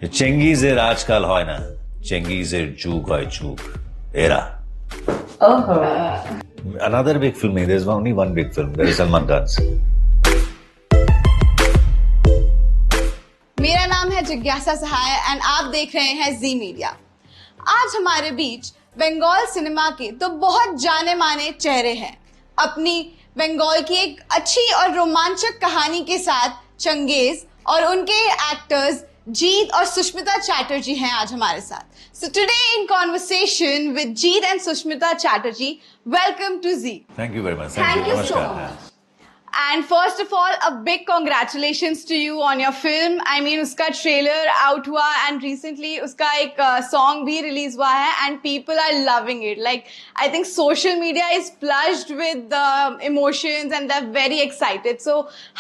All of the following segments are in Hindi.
চেঙ্গিজের আজকাল হয় না, চেঙ্গিজের যুগ হয় যুগ, এরা। Another big film, there's only one big film, there is Salman Khan's. मेरा नाम है जिज्ञासा सहाय एंड आप देख रहे हैं जी मीडिया। आज हमारे बीच बंगाल सिनेमा के तो बहुत जाने माने चेहरे हैं। अपनी बंगाल की एक अच्छी और रोमांचक कहानी के साथ चंगेज और उनके एक्टर्स जीत और सुष्मिता चैटर्जी हैं आज हमारे साथ। So today in conversation with Jeet and Sushmita Chatterjee, welcome to ji. Thank you very much. Thank you so Namaskar. much. And first of all, a big congratulations to you on your film. I mean, उसका trailer out हुआ and recently उसका एक song भी release हुआ है and people are loving it. Like, I think social media is flushed with emotions and they're very excited. So,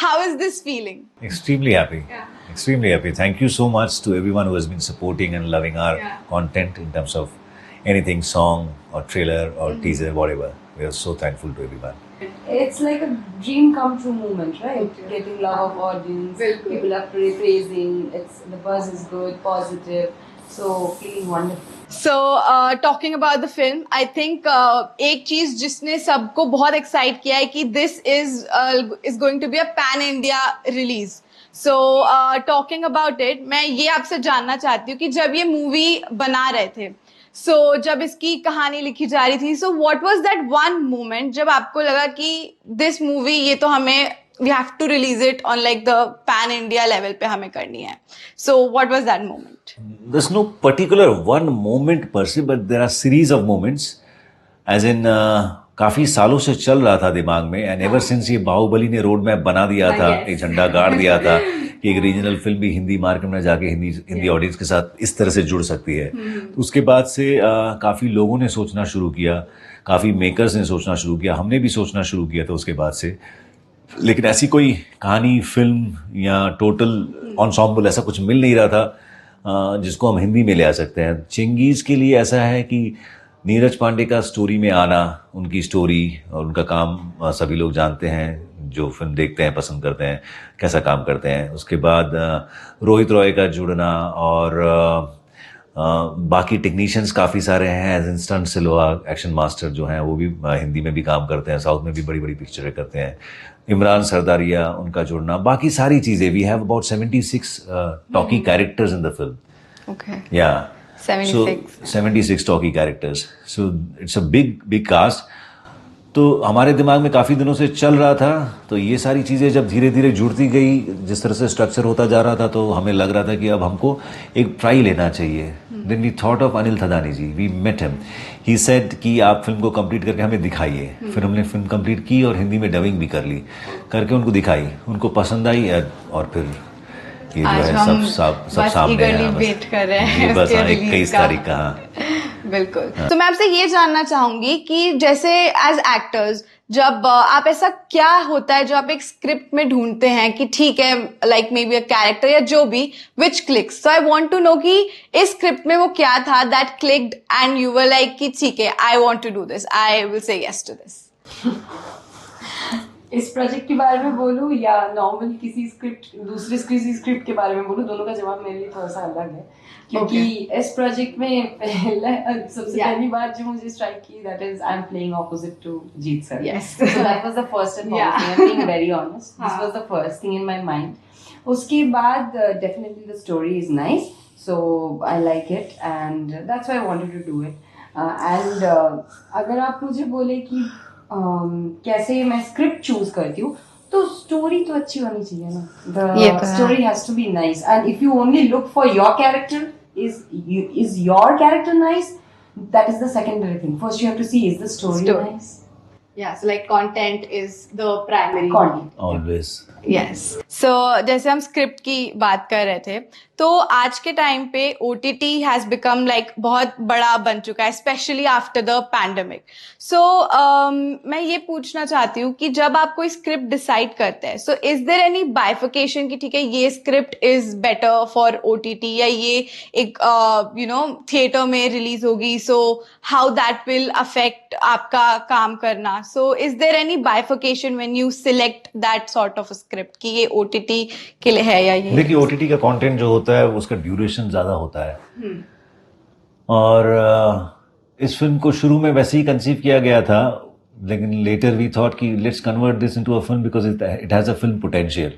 how is this feeling? Extremely happy. Extremely happy. Thank you so much to everyone who has been supporting and loving our content in terms of anything, song or trailer or teaser, whatever. We are so thankful to everyone. It's like a dream come true moment, right? Getting love of audience, people are praising, the buzz is good, positive, so feeling wonderful. So, talking about the film, I think एक चीज जिसने सबको बहुत एक्साइट किया है कि this is going to be a pan India release. So, talking about it, मैं ये आपसे जानना चाहती हूँ कि जब ये मूवी बना रहे थे, so जब इसकी कहानी लिखी जा रही थी, so what was that one moment जब आपको लगा कि this movie ये तो हमें we have to release it on like the pan India level पे हमें करनी है. So what was that moment? There's no particular one moment per se, but there are series of moments. As in, काफी सालों से चल रहा था दिमाग में, and ever since ये बाहुबली ने रोड मैप बना दिया था, एक झंडा गाड़ दिया था कि एक रीजनल फिल्म भी हिंदी मार्केट में जाके हिंदी ऑडियंस के साथ इस तरह से जुड़ सकती है। तो उसके बाद से काफी लोगों ने सोचना शुरू किया, काफी मेकर्स ने सोचना शुरू किया, हमने भी सोचना शुरू किया था उसके बाद से। लेकिन ऐसी कोई कहानी, फिल्म या टोटल एंसेम्बल ऐसा कुछ मिल नहीं रहा था जिसको हम हिंदी में ले आ सकते हैं। चेंगीज के लिए ऐसा है कि नीरज पांडे का स्टोरी में आना, उनकी स्टोरी और उनका काम सभी लोग जानते हैं, जो फिल्म देखते हैं, पसंद करते हैं, कैसा काम करते हैं। उसके बाद रोहित रॉय का जुड़ना और बाकी टेक्नीशियंस काफ़ी सारे हैं, एज इंस्टेंट सिल्वा एक्शन मास्टर जो हैं वो भी हिंदी में भी काम करते हैं, साउथ में भी बड़ी बड़ी पिक्चरें करते हैं। इमरान सरदारिया, उनका जुड़ना, बाकी सारी चीज़ें। We have about 76 talkie characters in the film. Okay. Yeah. 76. So 76 talkie characters. So it's a big cast. तो हमारे दिमाग में काफ़ी दिनों से चल रहा था, तो ये सारी चीज़ें जब धीरे धीरे जुड़ती गई, जिस तरह से स्ट्रक्चर होता जा रहा था, तो हमें लग रहा था कि अब हमको एक ट्राई लेना चाहिए। Then we thought of Anil Thadani ji, we met him, he said कि आप फिल्म को कंप्लीट करके हमें दिखाइए। फिर हमने फिल्म कंप्लीट की और हिंदी में डबिंग भी कर ली, करके उनको दिखाई, उनको पसंद आई और फिर ये जो है सब सामने है। वेट कर रहे हैं बस उसके 21 release तारीख का। बिल्कुल। तो मैं आपसे ये जानना चाहूंगी कि जैसे एज एक्टर्स जब आप ऐसा क्या होता है जो आप एक स्क्रिप्ट में ढूंढते हैं कि ठीक है, like maybe a character या जो भी, which clicks. So I want to know कि इस स्क्रिप्ट में वो क्या था that clicked and you were like कि ठीक है, I want to do this, I will say yes to this. इस प्रोजेक्ट के बारे में बोलूं या नॉर्मल किसी स्क्रिप्ट के बारे में बोलूं, दोनों का जवाब मेरे लिए थोड़ा सा अलग है, क्योंकि इस प्रोजेक्ट में सबसे पहली बात जो मुझे स्ट्राइक की, that is I am playing opposite to Jeet sir. Yes. So that was the first and foremost thing. I'm being very honest. This was the first thing in my mind. उसके बाद definitely the story is nice, so I like it and that's why I wanted to do it. And अगर आप मुझे बोले कि कैसे मैं स्क्रिप्ट चूज करती हूँ, तो स्टोरी तो अच्छी होनी चाहिए ना। The story has to be nice and if you only look for your character, is your character nice, that is the secondary thing. First you have to see, is the story nice? Yeah, so like content is the primary Content. Always. Yes. So जैसे हम स्क्रिप्ट की बात कर रहे थे, तो आज के टाइम पे OTT हैज बिकम लाइक बहुत बड़ा बन चुका है, स्पेशली आफ्टर द पैंडेमिक। सो मैं ये पूछना चाहती हूँ कि जब आप कोई स्क्रिप्ट डिसाइड करते हैं, so is there any bifurcation कि ठीक है ये script is better for OTT या ये एक थिएटर में रिलीज होगी, so how that will affect आपका काम करना। So is there any bifurcation when you select that sort of script कि ये OTT OTT के लिए है या ये? देखिए OTT का कंटेंट जो होता है उसका ड्यूरेशन ज़्यादा होता है और इस फिल्म को शुरू में वैसे ही कंसीव किया गया था, लेकिन लेटर वी थॉट कि let's convert this into a film because it has a film potential.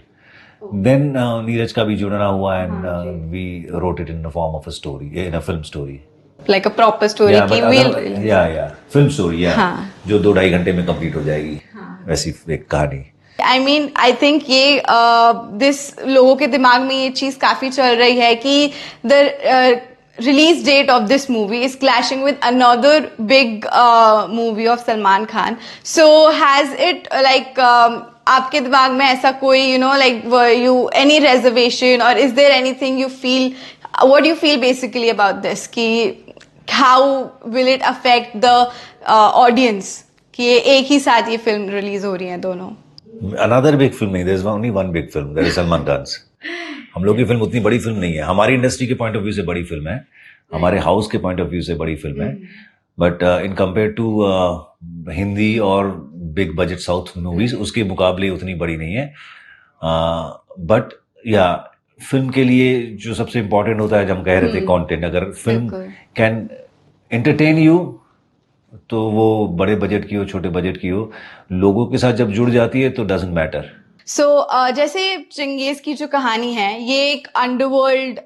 Then Neeraj का भी जुड़ना हुआ and we wrote it in the form of a story, in a film story. Like a proper story Yeah, कि but we'll फिल्म स्टोरी हाँ. जो 2-2.5 घंटे में कंप्लीट हो जाएगी, वैसी एक कहानी. I mean, I think ये this लोगों के दिमाग में ये चीज काफी चल रही है कि the release date of this movie is clashing with another big movie of Salman Khan. So has it like आपके दिमाग में ऐसा कोई like were you any reservation or is there anything you feel, what do you feel basically about this कि how will it affect the audience कि ये एक ही साथ ये फिल्म रिलीज हो रही है दोनों? Another big film नहीं, there's only one big film, that is Salman Khan's. हम लोग की फिल्म उतनी बड़ी फिल्म नहीं है, हमारी इंडस्ट्री के पॉइंट ऑफ व्यू से बड़ी फिल्म है, हमारे हाउस के पॉइंट ऑफ व्यू से बड़ी फिल्म है, but in compare to Hindi और बिग बजट साउथ मूवीज उसके मुकाबले उतनी बड़ी नहीं है. बट या फिल्म के लिए जो सबसे इम्पोर्टेंट होता है, जब हम कह रहे थे कंटेंट, अगर फिल्म कैन एंटरटेन यू तो वो बड़े बजट की हो छोटे बजट की हो, लोगों के साथ जब जुड़ जाती है तो डजंट मैटर. सो जैसे चंगेज की जो कहानी है ये एक अंडरवर्ल्ड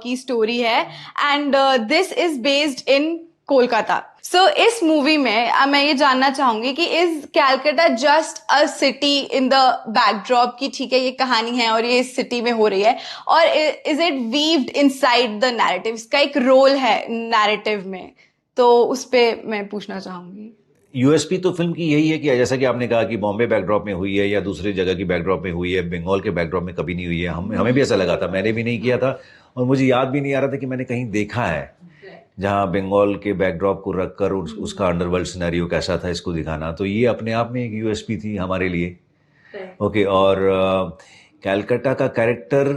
की स्टोरी है and this is based in Kolkata. So इस मूवी में मैं ये जानना चाहूंगी कि is Calcutta just a city in the backdrop की ठीक है ये कहानी है और ये इस सिटी में हो रही है, और is it weaved inside the narrative, इसका एक रोल है नैरेटिव में, तो उस पे मैं पूछना चाहूंगी. यूएसपी तो फिल्म की यही है कि जैसा कि आपने कहा कि बॉम्बे बैकड्रॉप में हुई है या दूसरी जगह की बैकड्रॉप में हुई है, बंगाल के बैकड्रॉप में कभी नहीं हुई है. हमें भी ऐसा लगा था, मैंने भी नहीं किया था और मुझे याद भी नहीं आ रहा था कि मैंने कहीं देखा है जहां बंगाल के बैकड्रॉप को रखकर उसका अंडरवर्ल्ड सिनेरियो कैसा था इसको दिखाना. तो ये अपने आप में एक यूएसपी थी हमारे लिए. ओके, और कैलकाटा का कैरेक्टर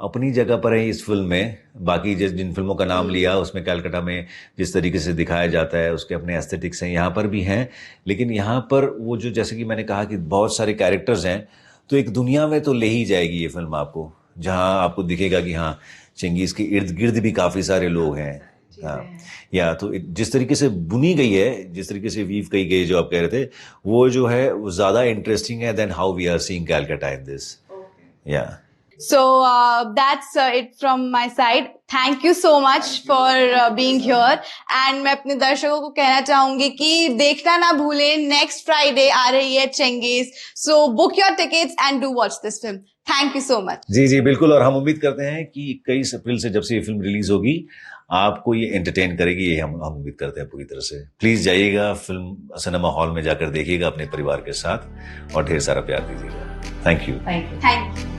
अपनी जगह पर है इस फिल्म में. बाकी जिन फिल्मों का नाम लिया उसमें कैलकाटा में जिस तरीके से दिखाया जाता है उसके अपने एस्थेटिक्स हैं, यहाँ पर भी हैं, लेकिन यहाँ पर वो जो जैसे कि मैंने कहा कि बहुत सारे कैरेक्टर्स हैं, तो एक दुनिया में तो ले ही जाएगी ये फिल्म आपको, जहाँ आपको दिखेगा कि हाँ चंगेज के इर्द गिर्द भी काफ़ी सारे लोग हैं. हाँ, या तो जिस तरीके से बुनी गई है, जिस तरीके से वीव की गई जो आप कह रहे थे, वो जो है वो ज़्यादा इंटरेस्टिंग है then how we are seeing Calcutta in this. Yeah. So that's it from my side. Thank you so much for being here. And मैं अपने दर्शकों को कहना चाहूंगी कि देखना ना भूलें, next Friday आ रही है Genghis. So book your tickets and do watch this film. Thank you so much. जी जी बिल्कुल, और हम उम्मीद करते हैं कि 21 अप्रैल से जब से ये फिल्म रिलीज होगी आपको ये एंटरटेन करेगी, ये हम उम्मीद करते हैं पूरी तरह से. प्लीज जाइएगा, फिल्म सिनेमा हॉल में जाकर देखिएगा अपने परिवार के साथ और ढेर सारा प्यार दीजिएगा. Thank you. Thank you. Thank you.